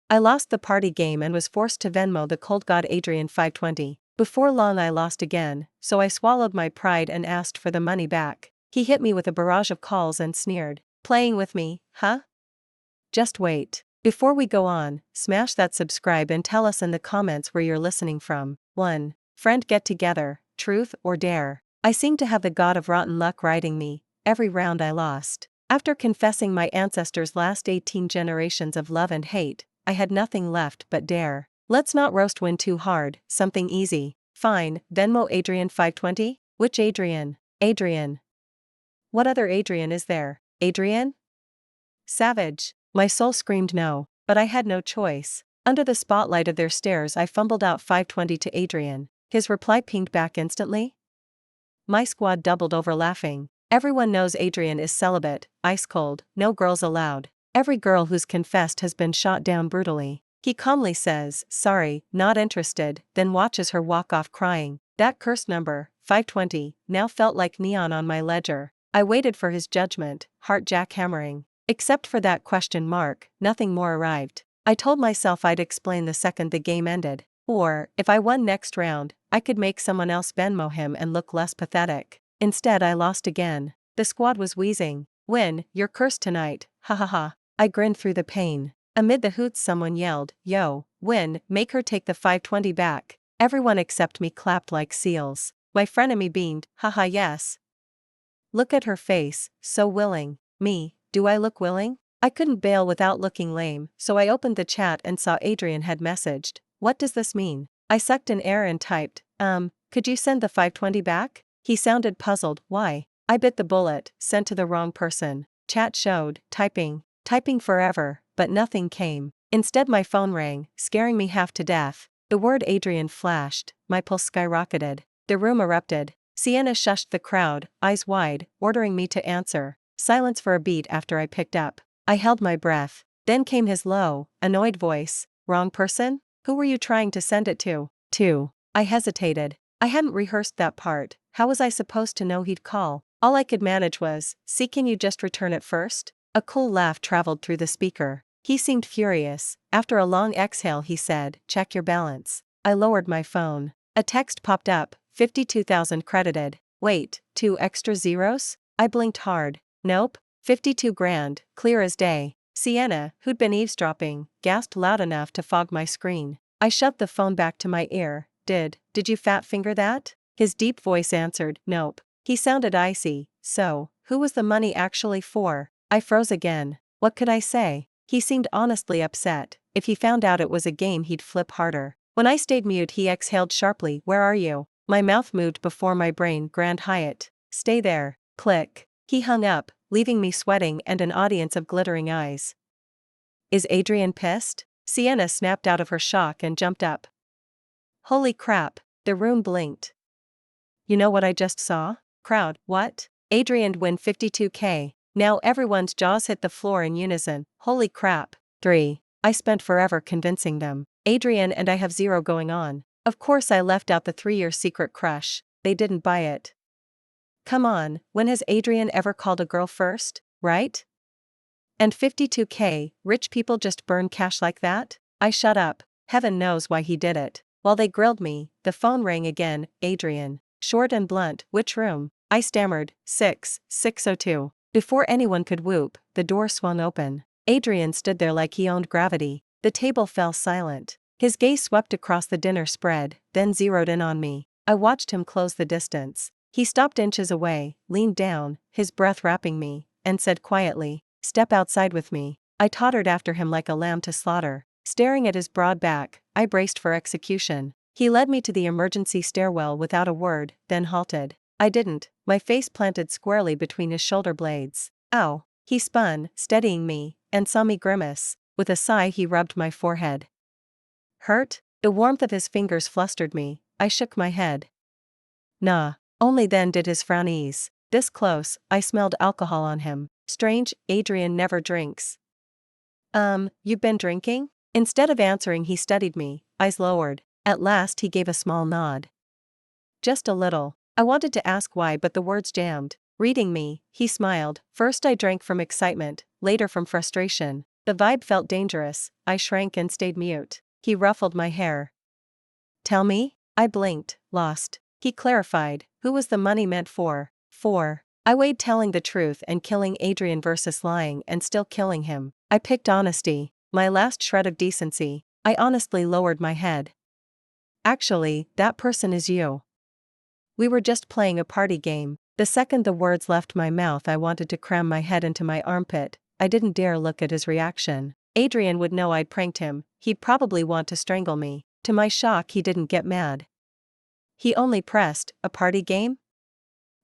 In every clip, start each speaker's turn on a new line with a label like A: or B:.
A: I lost the party game and was forced to Venmo the cold god Adrien 520. Before long I lost again, so I swallowed my pride and asked for the money back. He hit me with a barrage of calls and sneered. Playing with me, huh? Just wait. Before we go on, smash that subscribe and tell us in the comments where you're listening from. 1. Friend get together, truth or dare. I seem to have the god of rotten luck riding me, every round I lost. After confessing my ancestors' last 18 generations of love and hate, I had nothing left but dare. Let's not roast win too hard, something easy. Fine, Venmo Adrien 520? Which Adrien? Adrien. What other Adrien is there? Adrien? Savage. My soul screamed no, but I had no choice. Under the spotlight of their stares I fumbled out 520 to Adrien. His reply pinged back instantly. My squad doubled over laughing. Everyone knows Adrien is celibate, ice cold, no girls allowed. Every girl who's confessed has been shot down brutally. He calmly says, sorry, not interested, then watches her walk off crying. That cursed number, 520, now felt like neon on my ledger. I waited for his judgment, heart jackhammering. Except for that question mark, nothing more arrived. I told myself I'd explain the second the game ended. Or, if I won next round, I could make someone else Venmo him and look less pathetic. Instead I lost again. The squad was wheezing. Win, you're cursed tonight, ha ha ha. I grinned through the pain. Amid the hoots someone yelled, yo, win, make her take the 520 back. Everyone except me clapped like seals. My frenemy beamed, haha yes. Look at her face, so willing. Me, do I look willing? I couldn't bail without looking lame, so I opened the chat and saw Adrien had messaged. What does this mean? I sucked in air and typed, could you send the 520 back? He sounded puzzled, why? I bit the bullet, sent to the wrong person. Chat showed, typing forever, but nothing came. Instead my phone rang, scaring me half to death. The word Adrien flashed, my pulse skyrocketed. The room erupted. Sienna shushed the crowd, eyes wide, ordering me to answer. Silence for a beat after I picked up. I held my breath. Then came his low, annoyed voice. Wrong person? Who were you trying to send it to? I hesitated. I hadn't rehearsed that part. How was I supposed to know he'd call? All I could manage was, see, can you just return it first? A cool laugh traveled through the speaker. He seemed furious. After a long exhale he said, check your balance. I lowered my phone. A text popped up, 52,000 credited. Wait, 2 extra zeros? I blinked hard. Nope, 52 grand, clear as day. Sienna, who'd been eavesdropping, gasped loud enough to fog my screen. I shoved the phone back to my ear. Did you fat finger that? His deep voice answered, nope. He sounded icy. So, who was the money actually for? I froze again. What could I say? He seemed honestly upset. If he found out it was a game he'd flip harder. When I stayed mute he exhaled sharply, where are you? My mouth moved before my brain Grand Hyatt. Stay there. Click. He hung up, leaving me sweating and an audience of glittering eyes. Is Adrien pissed? Sienna snapped out of her shock and jumped up. Holy crap, the room blinked. You know what I just saw? Crowd, what? Adrien win 52k. Now everyone's jaws hit the floor in unison. Holy crap. 3. I spent forever convincing them. Adrien and I have zero going on. Of course I left out the 3-year secret crush. They didn't buy it. Come on, when has Adrien ever called a girl first, right? And 52k, rich people just burn cash like that? I shut up. Heaven knows why he did it. While they grilled me, the phone rang again. Adrien. Short and blunt, which room? I stammered, 602. Before anyone could whoop, the door swung open. Adrien stood there like he owned gravity. The table fell silent. His gaze swept across the dinner spread, then zeroed in on me. I watched him close the distance. He stopped inches away, leaned down, his breath wrapping me, and said quietly, step outside with me. I tottered after him like a lamb to slaughter. Staring at his broad back, I braced for execution. He led me to the emergency stairwell without a word, then halted. I didn't, my face planted squarely between his shoulder blades. Ow. He spun, steadying me, and saw me grimace. With a sigh he rubbed my forehead. Hurt? The warmth of his fingers flustered me. I shook my head. Nah. Only then did his frown ease. This close, I smelled alcohol on him. Strange, Adrien never drinks. You've been drinking? Instead of answering he studied me, eyes lowered. At last he gave a small nod. Just a little. I wanted to ask why but the words jammed. Reading me, he smiled. First I drank from excitement, later from frustration. The vibe felt dangerous. I shrank and stayed mute. He ruffled my hair. Tell me? I blinked, lost. He clarified, who was the money meant for? For. I weighed telling the truth and killing Adrien versus lying and still killing him. I picked honesty, my last shred of decency. I honestly lowered my head. Actually, that person is you. We were just playing a party game. The second the words left my mouth, I wanted to cram my head into my armpit. I didn't dare look at his reaction. Adrien would know I'd pranked him. He'd probably want to strangle me. To my shock, he didn't get mad. He only pressed, a party game?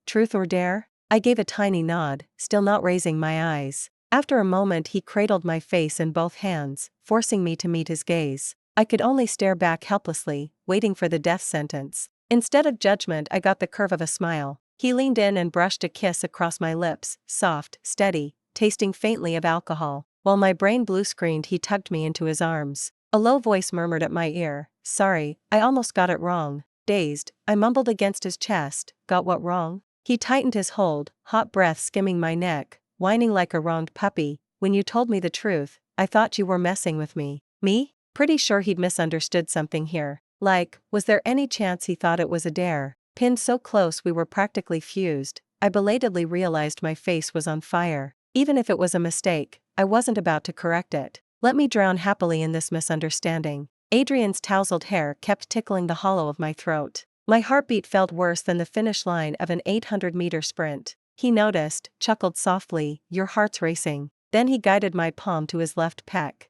A: Truth or dare? I gave a tiny nod, still not raising my eyes. After a moment, he cradled my face in both hands, forcing me to meet his gaze. I could only stare back helplessly, waiting for the death sentence. Instead of judgment, I got the curve of a smile. He leaned in and brushed a kiss across my lips, soft, steady, tasting faintly of alcohol. While my brain blue-screened, he tugged me into his arms. A low voice murmured at my ear, "Sorry, I almost got it wrong." Dazed, I mumbled against his chest, "Got what wrong?" He tightened his hold, hot breath skimming my neck, whining like a wronged puppy. "When you told me the truth, I thought you were messing with me." Me? Pretty sure he'd misunderstood something here. Like, was there any chance he thought it was a dare? Pinned so close we were practically fused, I belatedly realized my face was on fire. Even if it was a mistake, I wasn't about to correct it. Let me drown happily in this misunderstanding. Adrien's tousled hair kept tickling the hollow of my throat. My heartbeat felt worse than the finish line of an 800-meter sprint. He noticed, chuckled softly, "Your heart's racing." Then he guided my palm to his left pec.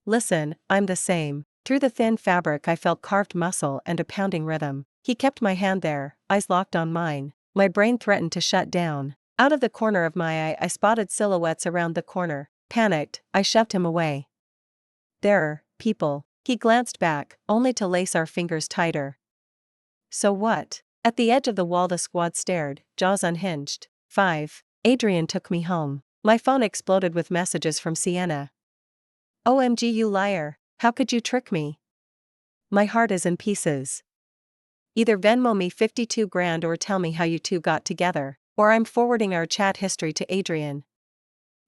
A: "Listen, I'm the same." Through the thin fabric I felt carved muscle and a pounding rhythm. He kept my hand there, eyes locked on mine. My brain threatened to shut down. Out of the corner of my eye I spotted silhouettes around the corner. Panicked, I shoved him away. "There, people." He glanced back, only to lace our fingers tighter. "So what?" At the edge of the wall the squad stared, jaws unhinged. 5. Adrien took me home. My phone exploded with messages from Sienna. "OMG, you liar. How could you trick me? My heart is in pieces. Either Venmo me 52 grand or tell me how you two got together, or I'm forwarding our chat history to Adrien."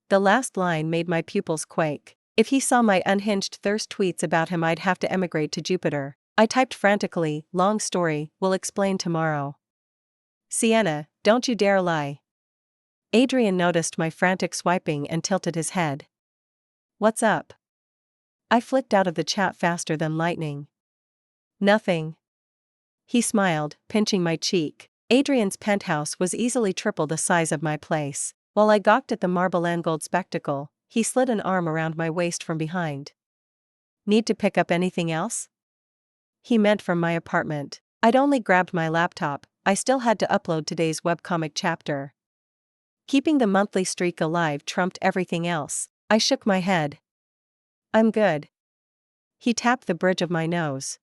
A: The last line made my pupils quake. If he saw my unhinged thirst tweets about him, I'd have to emigrate to Jupiter. I typed frantically, "Long story, we'll explain tomorrow." "Sienna, don't you dare lie." Adrien noticed my frantic swiping and tilted his head. "What's up?" I flicked out of the chat faster than lightning. "Nothing." He smiled, pinching my cheek. Adrien's penthouse was easily triple the size of my place. While I gawked at the marble and gold spectacle, he slid an arm around my waist from behind. "Need to pick up anything else?" He meant from my apartment. I'd only grabbed my laptop, I still had to upload today's webcomic chapter. Keeping the monthly streak alive trumped everything else. I shook my head. "I'm good." He tapped the bridge of my nose.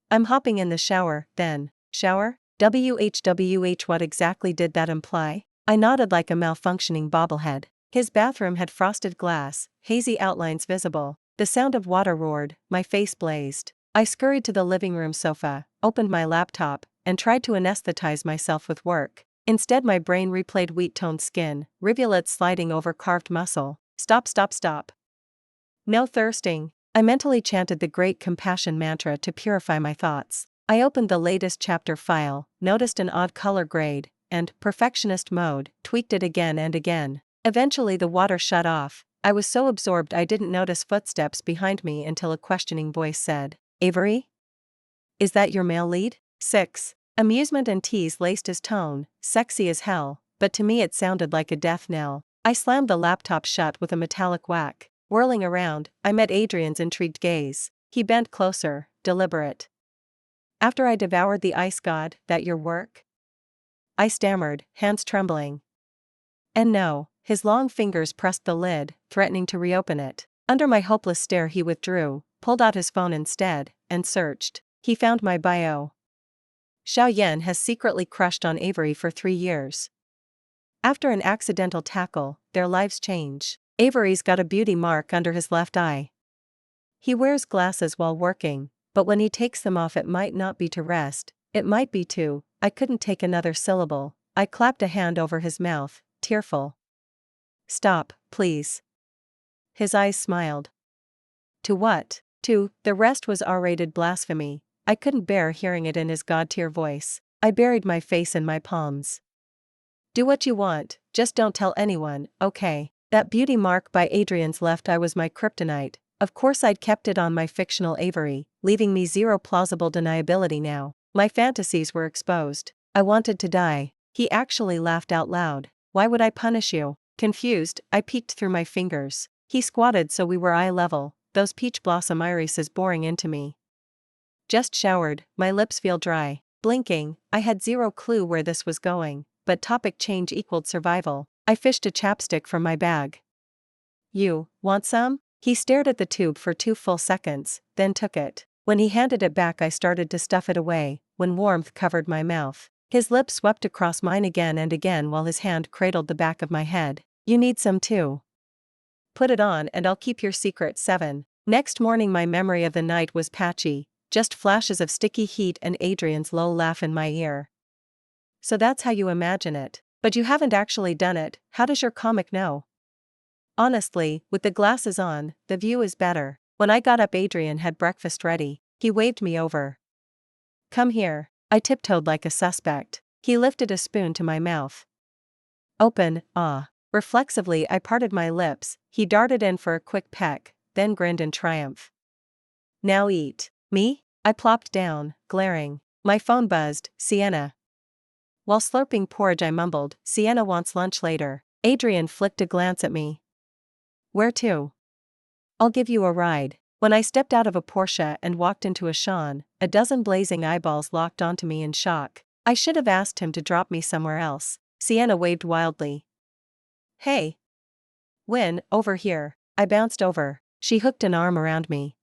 A: "I'm hopping in the shower, then." "Shower? WHWH, what exactly did that imply?" I nodded like a malfunctioning bobblehead. His bathroom had frosted glass, hazy outlines visible. The sound of water roared, my face blazed. I scurried to the living room sofa, opened my laptop, and tried to anesthetize myself with work. Instead my brain replayed wheat-toned skin, rivulets sliding over carved muscle. Stop, stop, stop. No thirsting. I mentally chanted the great compassion mantra to purify my thoughts. I opened the latest chapter file, noticed an odd color grade, and, perfectionist mode, tweaked it again and again. Eventually the water shut off. I was so absorbed I didn't notice footsteps behind me until a questioning voice said, "Avery? Is that your male lead?" 6. Amusement and tease laced his tone, sexy as hell, but to me it sounded like a death knell. I slammed the laptop shut with a metallic whack. Whirling around, I met Adrien's intrigued gaze. He bent closer, deliberate. "After I devoured the ice god, that your work?" I stammered, hands trembling. And no, his long fingers pressed the lid, threatening to reopen it. Under my hopeless stare he withdrew, pulled out his phone instead, and searched. He found my bio. Xiao Yan has secretly crushed on Avery for 3 years. After an accidental tackle, their lives change. Avery's got a beauty mark under his left eye. He wears glasses while working, but when he takes them off it might not be to rest, it might be to. I couldn't take another syllable. I clapped a hand over his mouth, tearful. "Stop, please." His eyes smiled. To what? To, the rest was R-rated blasphemy. I couldn't bear hearing it in his god-tier voice. I buried my face in my palms. Do what you want, just don't tell anyone, okay? That beauty mark by Adrien's left eye was my kryptonite. Of course I'd kept it on my fictional Avery, leaving me zero plausible deniability now. My fantasies were exposed. I wanted to die. He actually laughed out loud. Why would I punish you? Confused, I peeked through my fingers. He squatted so we were eye level, those peach blossom irises boring into me. Just showered, my lips feel dry. Blinking, I had zero clue where this was going, but topic change equaled survival. I fished a chapstick from my bag. You, want some? He stared at the tube for 2 full seconds, then took it. When he handed it back I started to stuff it away, when warmth covered my mouth. His lips swept across mine again and again while his hand cradled the back of my head. You need some too. Put it on and I'll keep your secret. 7. Next morning my memory of the night was patchy, just flashes of sticky heat and Adrien's low laugh in my ear. So that's how you imagine it. But you haven't actually done it. How does your comic know? Honestly, with the glasses on, the view is better. When I got up Adrien had breakfast ready. He waved me over. Come here. I tiptoed like a suspect. He lifted a spoon to my mouth. Open, ah. Reflexively I parted my lips. He darted in for a quick peck, then grinned in triumph. Now eat. Me? I plopped down, glaring. My phone buzzed. Sienna. While slurping porridge I mumbled, Sienna wants lunch later. Adrien flicked a glance at me. Where to? I'll give you a ride. When I stepped out of a Porsche and walked into a Sean, a dozen blazing eyeballs locked onto me in shock. I should have asked him to drop me somewhere else. Sienna waved wildly. Hey. When, over here. I bounced over. She hooked an arm around me.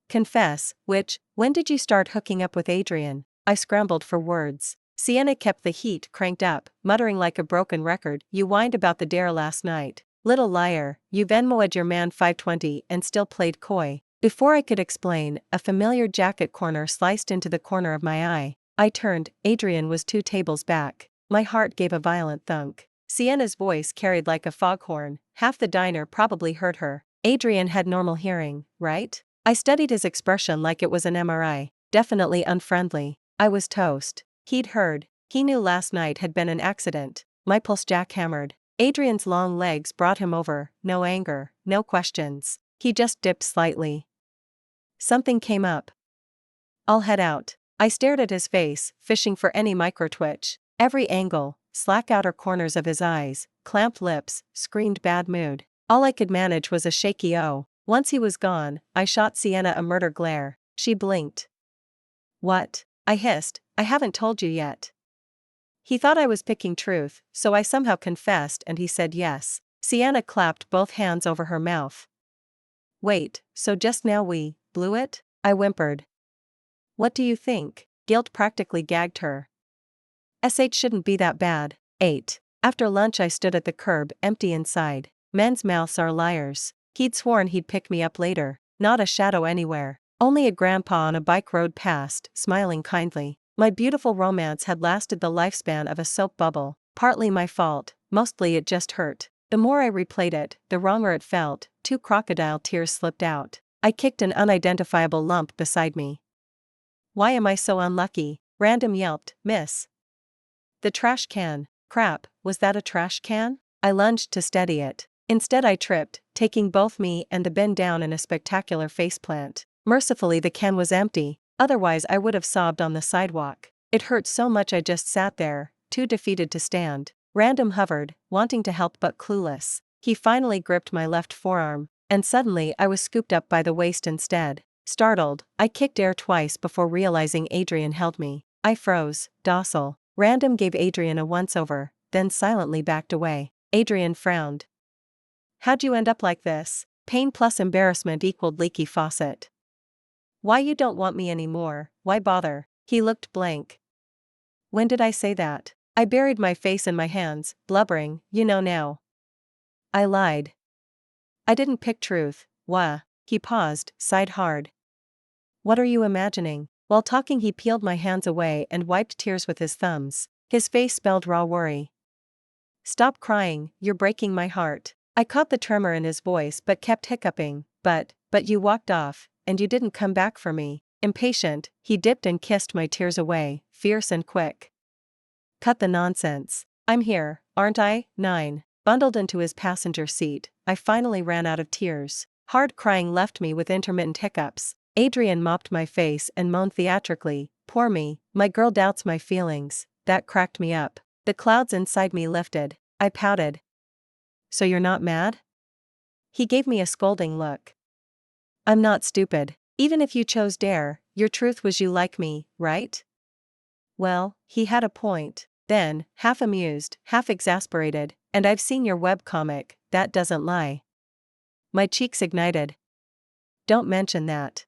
A: Confess, when did you start hooking up with Adrien? I scrambled for words. Sienna kept the heat cranked up, muttering like a broken record. You whined about the dare last night. Little liar, you Venmo'd your man $5.20 and still played coy. Before I could explain, a familiar jacket corner sliced into the corner of my eye. I turned, Adrien was 2 tables back. My heart gave a violent thunk. Sienna's voice carried like a foghorn. Half the diner probably heard her. Adrien had normal hearing, right? I studied his expression like it was an MRI. Definitely unfriendly. I was toast. He'd heard. He knew last night had been an accident. My pulse jackhammered. Adrien's long legs brought him over. No anger, no questions. He just dipped slightly. Something came up. I'll head out. I stared at his face, fishing for any micro-twitch. Every angle, slack outer corners of his eyes, clamped lips, screamed bad mood. All I could manage was a shaky O. Once he was gone, I shot Sienna a murder glare. She blinked. What? I hissed. I haven't told you yet. He thought I was picking truth, so I somehow confessed and he said yes. Sienna clapped both hands over her mouth. Wait, so just now we blew it? I whimpered. What do you think? Guilt practically gagged her. SH shouldn't be that bad. 8. After lunch I stood at the curb, empty inside. Men's mouths are liars. He'd sworn he'd pick me up later. Not a shadow anywhere. Only a grandpa on a bike rode past, smiling kindly. My beautiful romance had lasted the lifespan of a soap bubble. Partly my fault, mostly it just hurt. The more I replayed it, the wronger it felt. 2 crocodile tears slipped out. I kicked an unidentifiable lump beside me. Why am I so unlucky? Random yelped, Miss. The trash can. Crap, was that a trash can? I lunged to steady it. Instead I tripped, taking both me and the bin down in a spectacular faceplant. Mercifully the can was empty. Otherwise I would have sobbed on the sidewalk. It hurt so much I just sat there, too defeated to stand. Random hovered, wanting to help but clueless. He finally gripped my left forearm, and suddenly I was scooped up by the waist instead. Startled, I kicked air twice before realizing Adrien held me. I froze, docile. Random gave Adrien a once-over, then silently backed away. Adrien frowned. How'd you end up like this? Pain plus embarrassment equaled leaky faucet. Why you don't want me anymore, why bother? He looked blank. When did I say that? I buried my face in my hands, blubbering, you know now. I lied. I didn't pick truth, wah. He paused, sighed hard. What are you imagining? While talking he peeled my hands away and wiped tears with his thumbs. His face spelled raw worry. Stop crying, you're breaking my heart. I caught the tremor in his voice but kept hiccuping. But you walked off, and you didn't come back for me. Impatient, he dipped and kissed my tears away, fierce and quick. Cut the nonsense. I'm here, aren't I? 9. Bundled into his passenger seat, I finally ran out of tears. Hard crying left me with intermittent hiccups. Adrien mopped my face and moaned theatrically, "Poor me, my girl doubts my feelings." That cracked me up. The clouds inside me lifted. I pouted. "So you're not mad?" He gave me a scolding look. "I'm not stupid. Even if you chose dare, your truth was you like me, right?" Well, he had a point. Then, half amused, half exasperated, "And I've seen your webcomic, that doesn't lie." My cheeks ignited. "Don't mention that."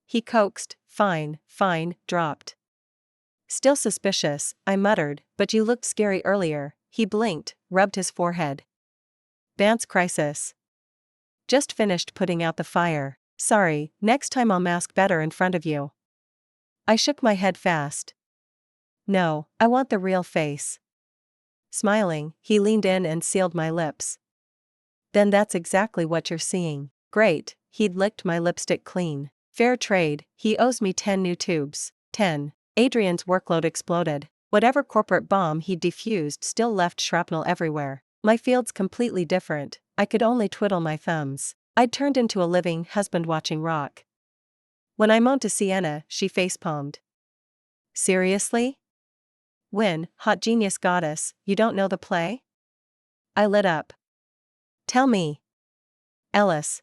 A: He coaxed. Fine, dropped. Still suspicious, I muttered, "But you looked scary earlier." He blinked, rubbed his forehead. "Bance crisis. Just finished putting out the fire. Sorry, next time I'll mask better in front of you." I shook my head fast. "No, I want the real face." Smiling, he leaned in and sealed my lips. "Then that's exactly what you're seeing." Great, he'd licked my lipstick clean. Fair trade, he owes me 10 new tubes. 10. Adrien's workload exploded. Whatever corporate bomb he'd defused still left shrapnel everywhere. My field's completely different, I could only twiddle my thumbs. I'd turned into a living husband-watching rock. When I moaned to Sienna, she facepalmed. "Seriously? Win, hot genius goddess, you don't know the play?" I lit up. "Tell me." "Ellis.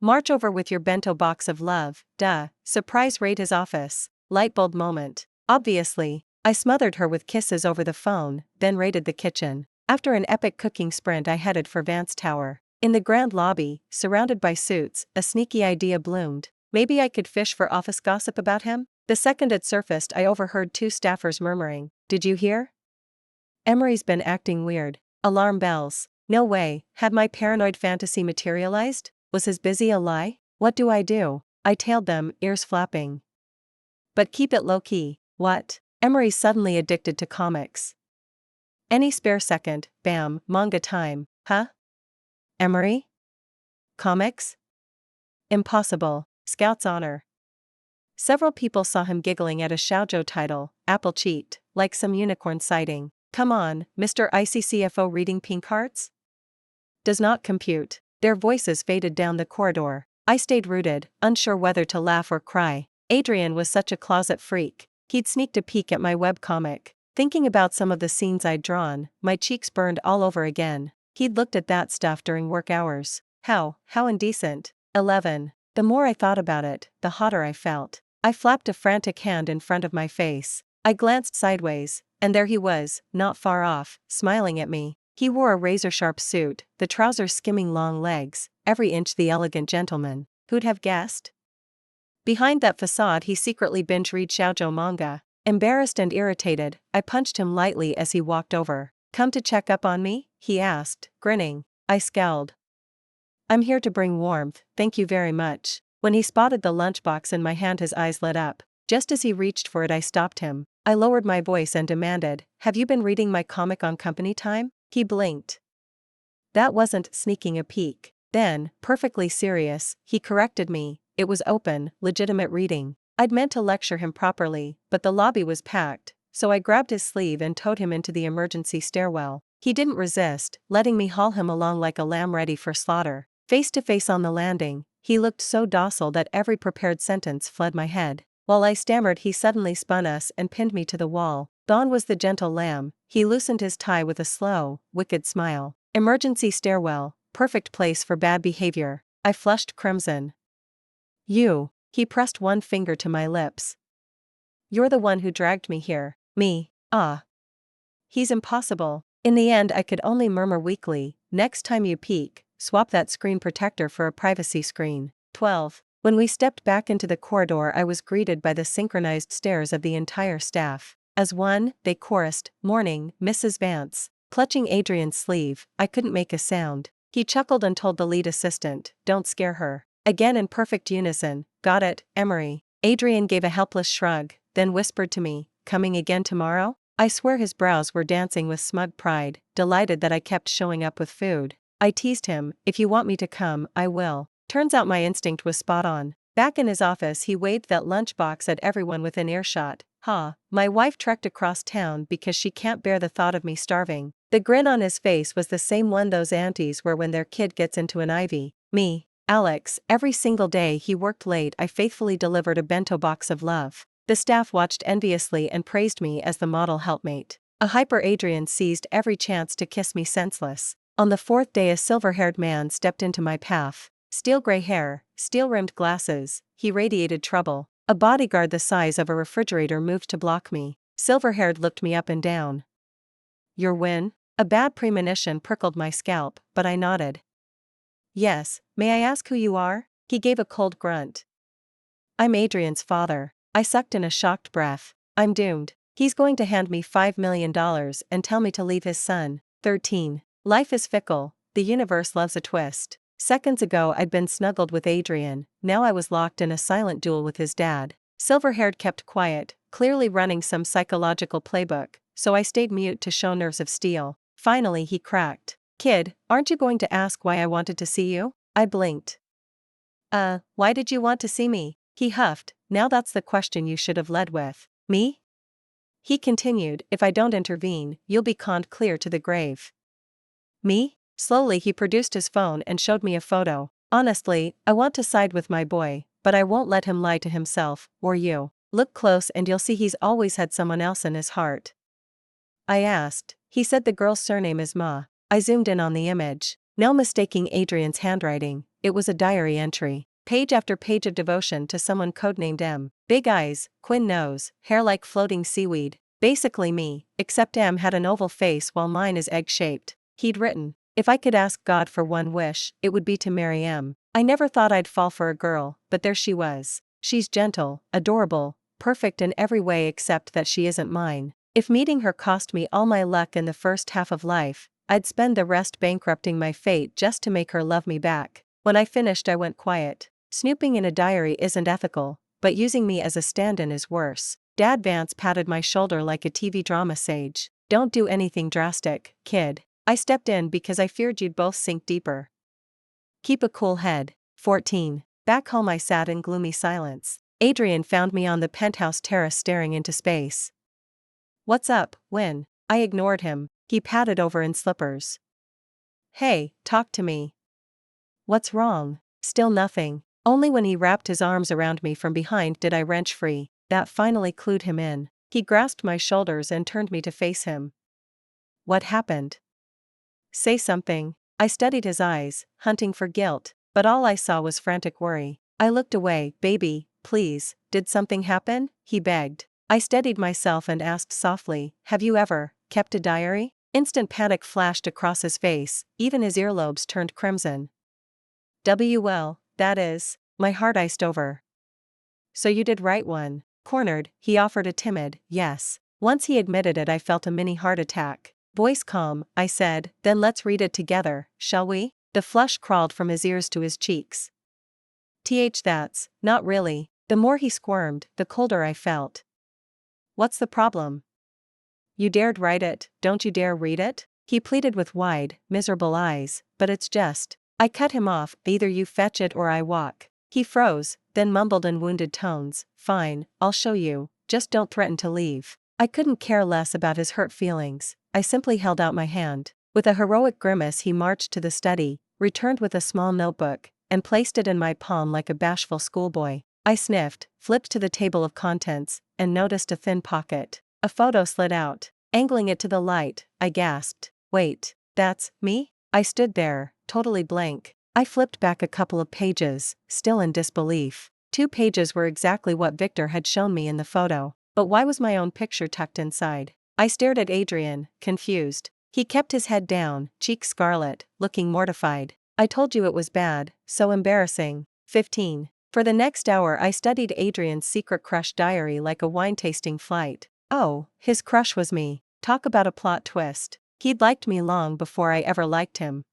A: March over with your bento box of love, duh." Surprise raid his office. Lightbulb moment. Obviously. I smothered her with kisses over the phone, then raided the kitchen. After an epic cooking sprint I headed for Vance Tower. In the grand lobby, surrounded by suits, a sneaky idea bloomed. Maybe I could fish for office gossip about him? The second it surfaced I overheard 2 staffers murmuring, "Did you hear? Emery's been acting weird." Alarm bells. No way, had my paranoid fantasy materialized? Was his busy a lie? What do? I tailed them, ears flapping. "But keep it low-key." "What?" "Emery's suddenly addicted to comics. Any spare second, bam, manga time." "Huh? Emery? Comics? Impossible." Scout's honor. Several people saw him giggling at a shoujo title, Apple Cheat, like some unicorn sighting. "Come on, Mr. ICCFO reading pink hearts?" "Does not compute." Their voices faded down the corridor. I stayed rooted, unsure whether to laugh or cry. Adrien was such a closet freak. He'd sneaked a peek at my webcomic. Thinking about some of the scenes I'd drawn, my cheeks burned all over again. He'd looked at that stuff during work hours. How indecent. 11. The more I thought about it, the hotter I felt. I flapped a frantic hand in front of my face. I glanced sideways, and there he was, not far off, smiling at me. He wore a razor-sharp suit, the trousers skimming long legs, every inch the elegant gentleman. Who'd have guessed? Behind that facade he secretly binge-read shoujo manga. Embarrassed and irritated, I punched him lightly as he walked over. "Come to check up on me?" he asked, grinning. I scowled. "I'm here to bring warmth, thank you very much." When he spotted the lunchbox in my hand his eyes lit up. Just as he reached for it I stopped him. I lowered my voice and demanded, "Have you been reading my comic on company time?" He blinked. That wasn't sneaking a peek. Then, perfectly serious, he corrected me. It was open, legitimate reading. I'd meant to lecture him properly, but the lobby was packed, so I grabbed his sleeve and towed him into the emergency stairwell. He didn't resist, letting me haul him along like a lamb ready for slaughter. Face to face on the landing, he looked so docile that every prepared sentence fled my head. While I stammered he suddenly spun us and pinned me to the wall. Gone was the gentle lamb. He loosened his tie with a slow, wicked smile. Emergency stairwell, perfect place for bad behavior. I flushed crimson. "You." He pressed one finger to my lips. "You're the one who dragged me here." "Me? Ah. He's impossible." In the end I could only murmur weakly, "Next time you peek, swap that screen protector for a privacy screen." 12. When we stepped back into the corridor I was greeted by the synchronized stares of the entire staff. As one, they chorused, "Morning, Mrs. Vance." Clutching Adrien's sleeve, I couldn't make a sound. He chuckled and told the lead assistant, "Don't scare her." Again in perfect unison, "Got it, Emery." Adrien gave a helpless shrug, then whispered to me, "Coming again tomorrow?" I swear his brows were dancing with smug pride, delighted that I kept showing up with food. I teased him, if you want me to come, I will. Turns out my instinct was spot on. Back in his office he waved that lunchbox at everyone within earshot. My wife trekked across town because she can't bear the thought of me starving. The grin on his face was the same one those aunties wear when their kid gets into an IV. Me, Alex, every single day he worked late I faithfully delivered a bento box of love. The staff watched enviously and praised me as the model helpmate. A hyper Adrien seized every chance to kiss me senseless. On the fourth day a silver-haired man stepped into my path. Steel gray hair, steel-rimmed glasses, he radiated trouble. A bodyguard the size of a refrigerator moved to block me. Silver-haired looked me up and down. Your win? A bad premonition prickled my scalp, but I nodded. Yes, may I ask who you are? He gave a cold grunt. I'm Adrien's father. I sucked in a shocked breath. I'm doomed. He's going to hand me $5 million and tell me to leave his son. 13. Life is fickle, the universe loves a twist. Seconds ago I'd been snuggled with Adrien, now I was locked in a silent duel with his dad. Silver-haired kept quiet, clearly running some psychological playbook, so I stayed mute to show nerves of steel. Finally he cracked. Kid, aren't you going to ask why I wanted to see you? I blinked. Why did you want to see me? He huffed. Now that's the question you should have led with. Me? He continued, if I don't intervene, you'll be conned clear to the grave. Me? Slowly he produced his phone and showed me a photo. Honestly, I want to side with my boy, but I won't let him lie to himself, or you. Look close and you'll see he's always had someone else in his heart. I asked. He said the girl's surname is Ma. I zoomed in on the image. No mistaking Adrien's handwriting, it was a diary entry. Page after page of devotion to someone codenamed M. Big eyes, Quinn nose, hair like floating seaweed. Basically me, except M had an oval face while mine is egg-shaped. He'd written, if I could ask God for one wish, it would be to marry M. I never thought I'd fall for a girl, but there she was. She's gentle, adorable, perfect in every way except that she isn't mine. If meeting her cost me all my luck in the first half of life, I'd spend the rest bankrupting my fate just to make her love me back. When I finished I went quiet. Snooping in a diary isn't ethical, but using me as a stand-in is worse. Dad Vance patted my shoulder like a TV drama sage. Don't do anything drastic, kid. I stepped in because I feared you'd both sink deeper. Keep a cool head. 14. Back home I sat in gloomy silence. Adrien found me on the penthouse terrace staring into space. What's up, Win? I ignored him. He padded over in slippers. Hey, talk to me. What's wrong? Still nothing. Only when he wrapped his arms around me from behind did I wrench free. That finally clued him in. He grasped my shoulders and turned me to face him. What happened? Say something. I studied his eyes, hunting for guilt, but all I saw was frantic worry. I looked away. Baby, please, did something happen? He begged. I steadied myself and asked softly, have you ever kept a diary? Instant panic flashed across his face, even his earlobes turned crimson. Well, that is. My heart iced over. So you did write one. Cornered, he offered a timid, yes. Once he admitted it I felt a mini heart attack. Voice calm, I said, then let's read it together, shall we? The flush crawled from his ears to his cheeks. That's, not really. The more he squirmed, the colder I felt. What's the problem? You dared write it, don't you dare read it? He pleaded with wide, miserable eyes, but it's just. I cut him off, either you fetch it or I walk. He froze, then mumbled in wounded tones, fine, I'll show you, just don't threaten to leave. I couldn't care less about his hurt feelings, I simply held out my hand. With a heroic grimace he marched to the study, returned with a small notebook, and placed it in my palm like a bashful schoolboy. I sniffed, flipped to the table of contents, and noticed a thin pocket. A photo slid out. Angling it to the light, I gasped, wait, that's me? I stood there, totally blank. I flipped back a couple of pages, still in disbelief. 2 pages were exactly what Victor had shown me in the photo, but why was my own picture tucked inside? I stared at Adrien, confused. He kept his head down, cheeks scarlet, looking mortified. I told you it was bad, so embarrassing. 15. For the next hour I studied Adrien's secret crush diary like a wine-tasting flight. Oh, his crush was me. Talk about a plot twist. He'd liked me long before I ever liked him.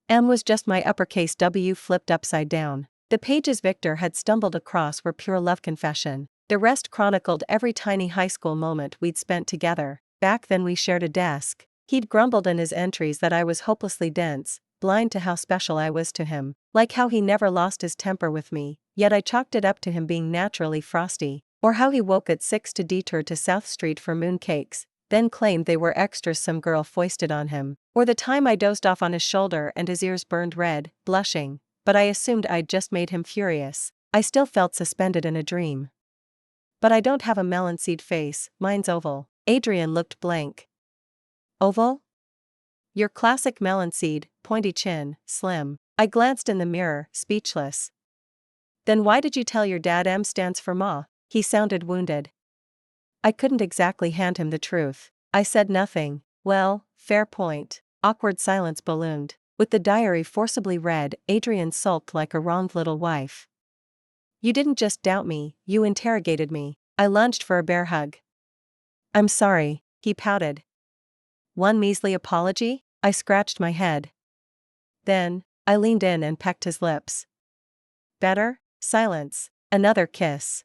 A: M was just my uppercase W flipped upside down. The pages Victor had stumbled across were pure love confession. The rest chronicled every tiny high school moment we'd spent together. Back then we shared a desk. He'd grumbled in his entries that I was hopelessly dense, blind to how special I was to him, like how he never lost his temper with me, yet I chalked it up to him being naturally frosty, or how he woke at 6 to detour to South Street for mooncakes, then claimed they were extras some girl foisted on him, or the time I dozed off on his shoulder and his ears burned red, blushing, but I assumed I'd just made him furious. I still felt suspended in a dream. But I don't have a melon seed face, mine's oval. Adrien looked blank. Oval? Your classic melon seed, pointy chin, slim. I glanced in the mirror, speechless. Then why did you tell your dad M stands for Ma? He sounded wounded. I couldn't exactly hand him the truth. I said nothing. Well, fair point. Awkward silence ballooned. With the diary forcibly read, Adrien sulked like a wronged little wife. You didn't just doubt me, you interrogated me. I lunged for a bear hug. I'm sorry, he pouted. One measly apology? I scratched my head. Then, I leaned in and pecked his lips. Better? Silence. Another kiss.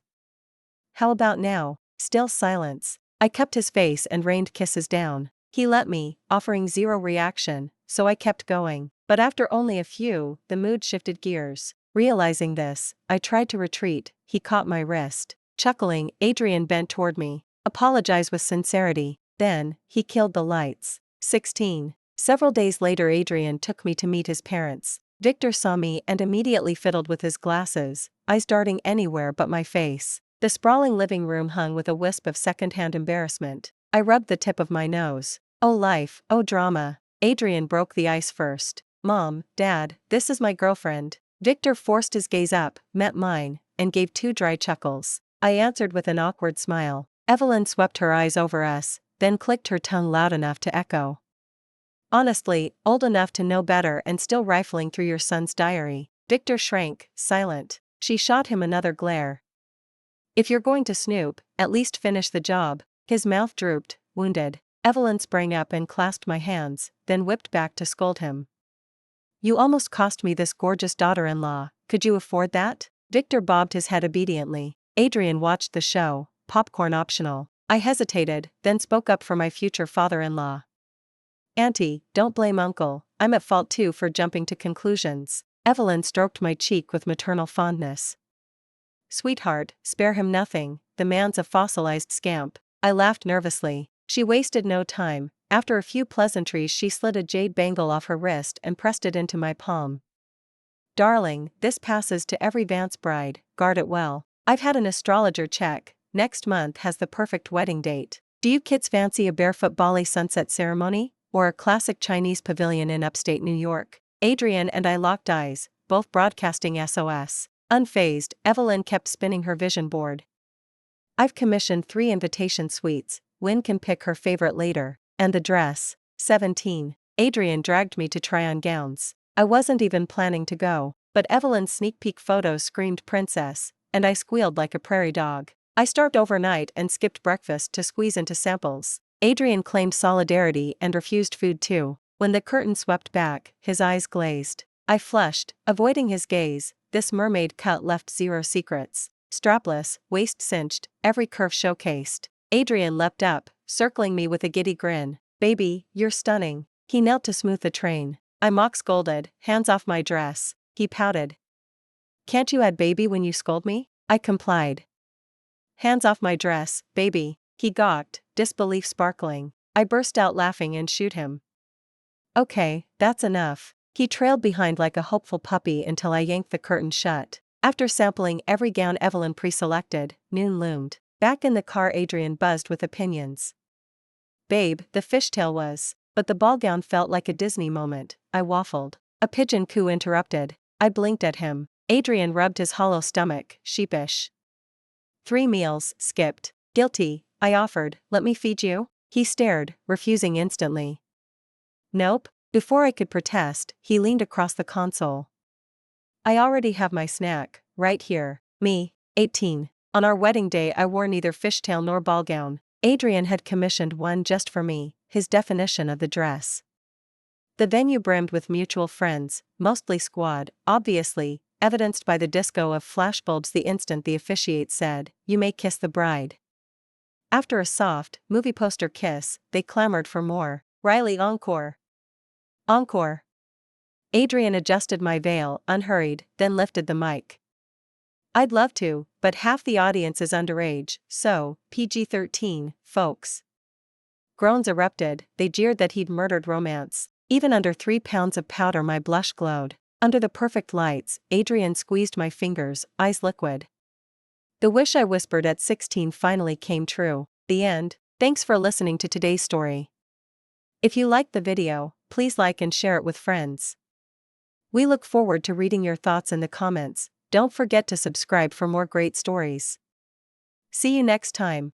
A: How about now? Still silence. I kept his face and rained kisses down. He let me, offering zero reaction, so I kept going. But after only a few, the mood shifted gears. Realizing this, I tried to retreat. He caught my wrist. Chuckling, Adrien bent toward me. Apologize with sincerity. Then, he killed the lights. 16. Several days later Adrien took me to meet his parents. Victor saw me and immediately fiddled with his glasses, eyes darting anywhere but my face. The sprawling living room hung with a wisp of second-hand embarrassment. I rubbed the tip of my nose. Oh life, oh drama. Adrien broke the ice first. Mom, Dad, this is my girlfriend. Victor forced his gaze up, met mine, and gave 2 dry chuckles. I answered with an awkward smile. Evelyn swept her eyes over us, then clicked her tongue loud enough to echo. Honestly, old enough to know better and still rifling through your son's diary. Victor shrank, silent. She shot him another glare. If you're going to snoop, at least finish the job. His mouth drooped, wounded. Evelyn sprang up and clasped my hands, then whipped back to scold him. You almost cost me this gorgeous daughter-in-law, could you afford that? Victor bobbed his head obediently. Adrien watched the show, popcorn optional. I hesitated, then spoke up for my future father-in-law. Auntie, don't blame Uncle, I'm at fault too for jumping to conclusions. Evelyn stroked my cheek with maternal fondness. Sweetheart, spare him nothing, the man's a fossilized scamp. I laughed nervously. She wasted no time. After a few pleasantries she slid a jade bangle off her wrist and pressed it into my palm. Darling, this passes to every Vance bride, guard it well. I've had an astrologer check, next month has the perfect wedding date. Do you kids fancy a barefoot Bali sunset ceremony, or a classic Chinese pavilion in upstate New York? Adrien and I locked eyes, both broadcasting SOS. Unfazed, Evelyn kept spinning her vision board. I've commissioned 3 invitation suites, Wynn can pick her favorite later, and the dress. 17. Adrien dragged me to try on gowns. I wasn't even planning to go, but Evelyn's sneak peek photos screamed princess, and I squealed like a prairie dog. I starved overnight and skipped breakfast to squeeze into samples. Adrien claimed solidarity and refused food too. When the curtain swept back, his eyes glazed. I flushed, avoiding his gaze. This mermaid cut left 0 secrets. Strapless, waist cinched, every curve showcased. Adrien leapt up, circling me with a giddy grin. Baby, you're stunning. He knelt to smooth the train. I mock scolded, hands off my dress. He pouted. Can't you add baby when you scold me? I complied. Hands off my dress, baby. He gawked, disbelief sparkling. I burst out laughing and shooed him. Okay, that's enough. He trailed behind like a hopeful puppy until I yanked the curtain shut. After sampling every gown Evelyn pre-selected, noon loomed. Back in the car Adrien buzzed with opinions. Babe, the fishtail was, but the ball gown felt like a Disney moment. I waffled. A pigeon coo interrupted. I blinked at him. Adrien rubbed his hollow stomach, sheepish. 3 meals, skipped. Guilty, I offered, let me feed you? He stared, refusing instantly. Nope. Before I could protest, he leaned across the console. I already have my snack, right here. Me, 18. On our wedding day I wore neither fishtail nor ball gown. Adrien had commissioned one just for me, his definition of the dress. The venue brimmed with mutual friends, mostly squad, obviously, evidenced by the disco of flashbulbs the instant the officiate said, "You may kiss the bride." After a soft, movie poster kiss, they clamored for more. Riley encore. Encore. Adrien adjusted my veil, unhurried, then lifted the mic. I'd love to, but half the audience is underage, so, PG-13, folks. Groans erupted, they jeered that he'd murdered romance. Even under 3 pounds of powder my blush glowed. Under the perfect lights, Adrien squeezed my fingers, eyes liquid. The wish I whispered at 16 finally came true. The end. Thanks for listening to today's story. If you liked the video, please like and share it with friends. We look forward to reading your thoughts in the comments. Don't forget to subscribe for more great stories. See you next time.